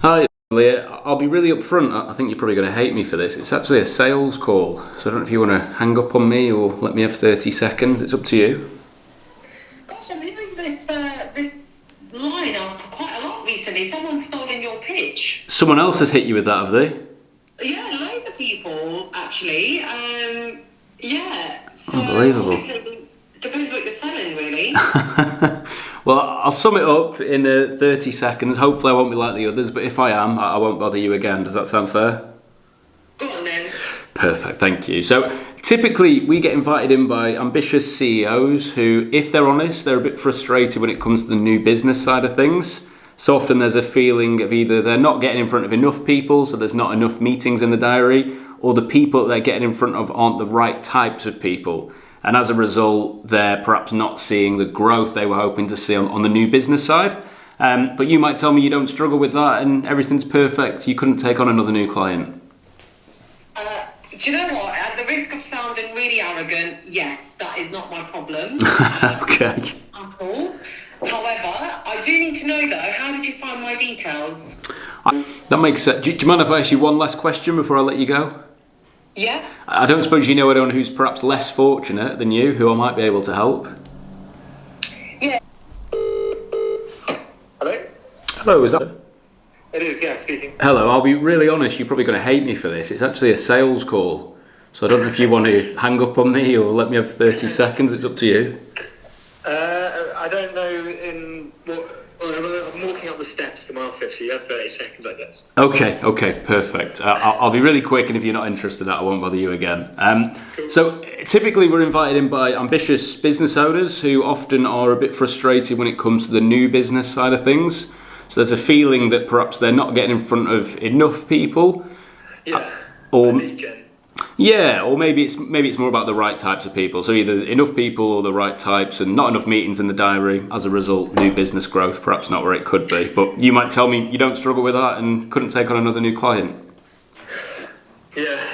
Hi, Leah. I'll be really upfront. I think you're probably going to hate me for this. It's actually a sales call, so I don't know if you want to hang up on me or let me have 30 seconds. It's up to you. Gosh, I'm hearing this line up quite a lot recently. Someone's stolen your pitch. Someone else has hit you with that, have they? Yeah, loads of people actually. Yeah. So Unbelievable. obviously it depends what you're selling, really. Well, I'll sum it up in 30 seconds. Hopefully, I won't be like the others, but if I am, I won't bother you again. Does that sound fair? Go on then. Perfect, thank you. So typically we get invited in by ambitious CEOs who, if they're honest, they're a bit frustrated when it comes to the new business side of things. So often there's a feeling of either they're not getting in front of enough people, so there's not enough meetings in the diary, or the people that they're getting in front of aren't the right types of people. And as a result, they're perhaps not seeing the growth they were hoping to see on the new business side. But you might tell me you don't struggle with that and everything's perfect. You couldn't take on another new client. Do you know what? At the risk of sounding really arrogant, yes, that is not my problem. Okay. At all. However, I do need to know though, how did you find my details? That makes sense. Do you mind if I ask you one last question before I let you go? Yeah? I don't suppose you know anyone who's perhaps less fortunate than you, who I might be able to help? Yeah. Hello? Hello, is that... It is, yeah, speaking. Hello, I'll be really honest, you're probably going to hate me for this. It's actually a sales call. So I don't know if you want to hang up on me or let me have 30 seconds, it's up to you. I don't know I'm walking up the steps to my office, so you have 30 seconds, I guess. Okay, perfect. I'll be really quick, and if you're not interested, I won't bother you again. Cool. So typically we're invited in by ambitious business owners who often are a bit frustrated when it comes to the new business side of things. So there's a feeling that perhaps they're not getting in front of enough people. Yeah. Or The lead gen. yeah, or maybe it's more about the right types of people. So either enough people or the right types, and not enough meetings in the diary. As a result, new business growth perhaps not where it could be. But you might tell me you don't struggle with that and couldn't take on another new client. Yeah.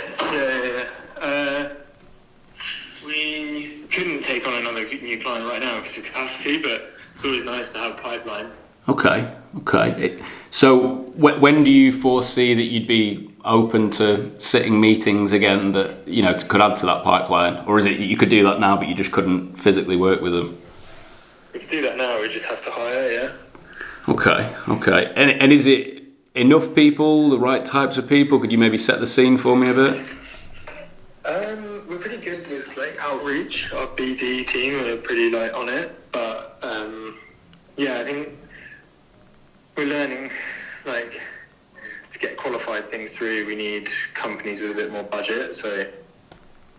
We couldn't take on another new client right now because of capacity, but it's always nice to have a pipeline. Okay. So when do you foresee that you'd be open to sitting meetings again that could add to that pipeline, or is it you could do that now but you just couldn't physically work with them? We could do that now, we just have to hire, yeah. Okay. And is it enough people, the right types of people? Could you maybe set the scene for me a bit? We're pretty good with outreach. Our BD team are pretty on it, but yeah, I think we're learning to get qualified things through. We need companies with a bit more budget. So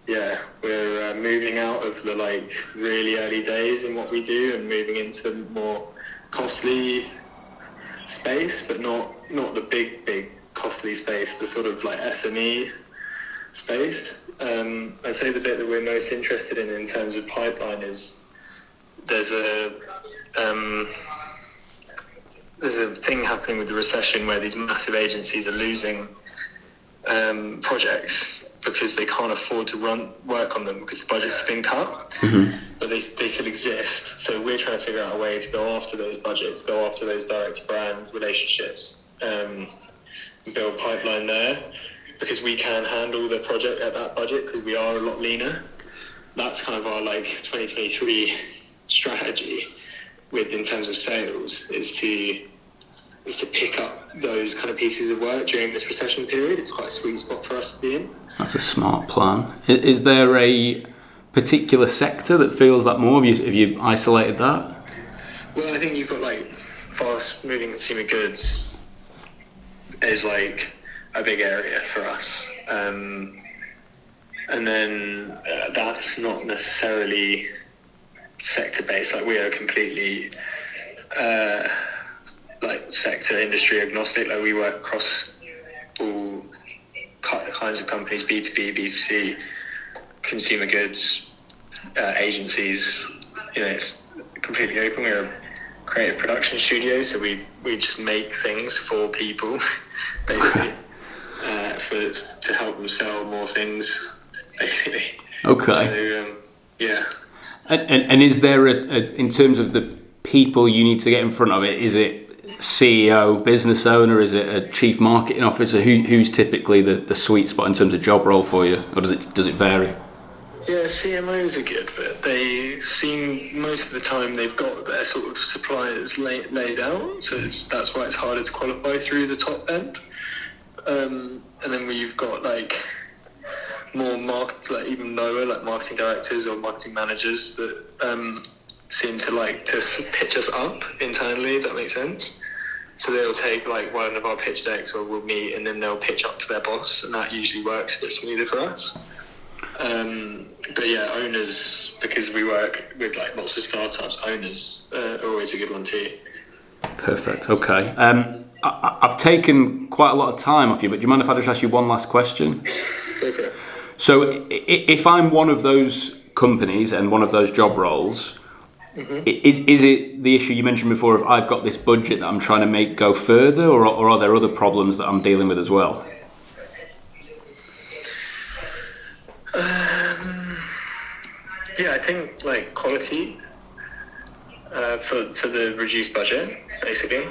yeah, we're moving out of the really early days in what we do and moving into more costly space, but not the big costly space, the sort of SME space. I'd say the bit that we're most interested in terms of pipeline is there's a thing happening with the recession where these massive agencies are losing projects because they can't afford to work on them because the budget's been cut. Mm-hmm. But they still exist. So we're trying to figure out a way to go after those budgets, go after those direct brand relationships, and build pipeline there, because we can handle the project at that budget because we are a lot leaner. That's kind of our 2023 strategy in terms of sales is to pick up those kind of pieces of work during this recession period. It's quite a sweet spot for us to be in. That's a smart plan. Is there a particular sector that feels that more? Have you isolated that? Well, I think you've got fast moving consumer goods is a big area for us. And then that's not necessarily sector based. We are completely sector industry agnostic. We work across all kinds of companies, B2B, B2C, consumer goods, agencies. It's completely open. We're a creative production studio, so we just make things for people basically to help them sell more things basically. Okay. So yeah. And is there in terms of the people you need to get in front of it, is it CEO, business owner? Is it a chief marketing officer? Who's typically the sweet spot in terms of job role for you, or does it vary? Yeah, CMOs are good, but they seem most of the time they've got their sort of suppliers laid out, so that's why it's harder to qualify through the top end. And then where you've got like more like even lower, like marketing directors or marketing managers that seem to like to pitch us up internally, if that makes sense. So they'll take like one of our pitch decks, or we'll meet, and then they'll pitch up to their boss, and that usually works a bit smoother for us. But yeah, owners, because we work with like lots of startups, owners are always a good one too. Perfect. Okay. I've taken quite a lot of time off you, but do you mind if I just ask you one last question? Go for it. So if I'm one of those companies and one of those job roles, is it the issue you mentioned before of I've got this budget that I'm trying to make go further, or are there other problems that I'm dealing with as well? Yeah, I think like quality for the reduced budget, basically,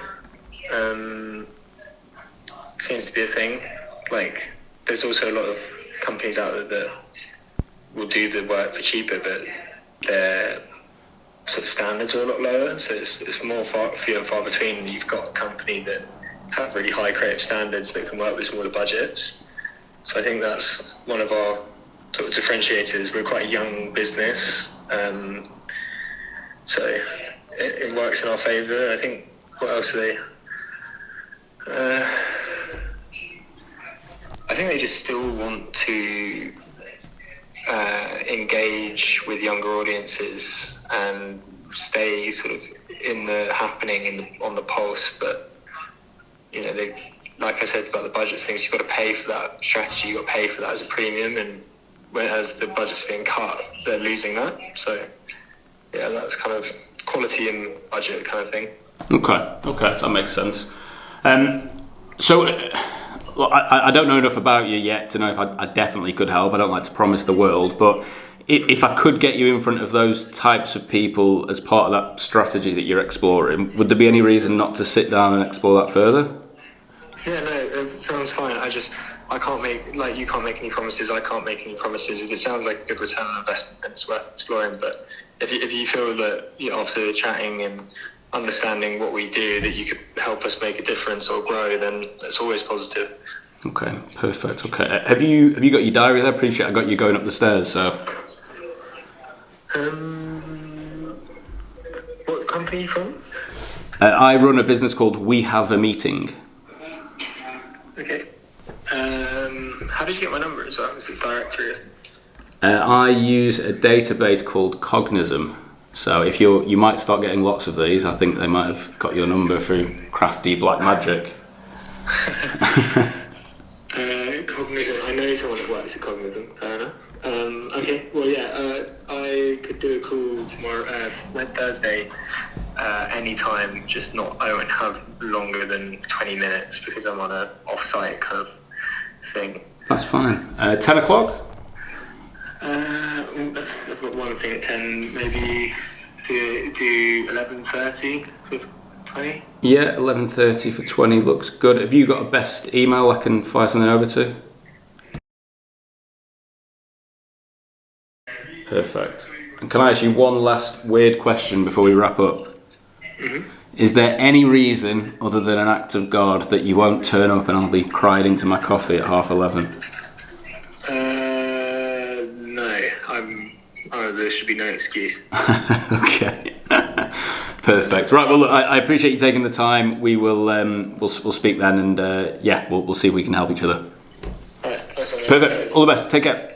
seems to be a thing. Like, there's also a lot of companies out there that will do the work for cheaper, but their sort of standards are a lot lower. So it's more few and far between. You've got a company that have really high creative standards that can work with smaller budgets. So I think that's one of our sort of differentiators. We're quite a young business, so it works in our favour. I think, what else are they? I think they just still want to engage with younger audiences and stay sort of in the happening on the pulse. But you know, they, like I said about the budgets things, you've got to pay for that strategy. You've got to pay for that as a premium, and as the budget's being cut, they're losing that. So yeah, that's kind of quality and budget kind of thing. Okay, that makes sense. So I don't know enough about you yet to know if I definitely could help. I don't like to promise the world, but if I could get you in front of those types of people as part of that strategy that you're exploring, would there be any reason not to sit down and explore that further? Yeah, no, it sounds fine. I can't make, like, you can't make any promises, I can't make any promises. If it sounds like a good return on investment, then it's worth exploring. But if you feel that, you know, after chatting and understanding what we do, that you could help us make a difference or grow, then it's always positive. Okay, perfect. Okay, have you got your diary there? Appreciate I got you going up the stairs. So, what company are you from? I run a business called We Have a Meeting. Okay. How did you get my number as well? Was it directory? I use a database called Cognism. So if you might start getting lots of these. I think they might have got your number through crafty black magic. Cognism. I know someone that works at Cognism. Fair enough. Okay. Well, yeah. I could do a call tomorrow, Thursday, anytime. Just not. I won't have longer than 20 minutes because I'm on a off-site kind of thing. That's fine. 10 o'clock. I've got one thing at 10. Maybe do 11:30 for 20. Yeah, 11:30 for 20 looks good. Have you got a best email I can fire something over to? Perfect. And can I ask you one last weird question before we wrap up? Mm-hmm. Is there any reason, other than an act of God, that you won't turn up and I'll be cried into my coffee at 11:30? No. There should be no excuse. Okay. Perfect. Right. Well, look, I appreciate you taking the time. We will. We'll speak then, and we'll see if we can help each other. All right. Perfect. All the best. Take care.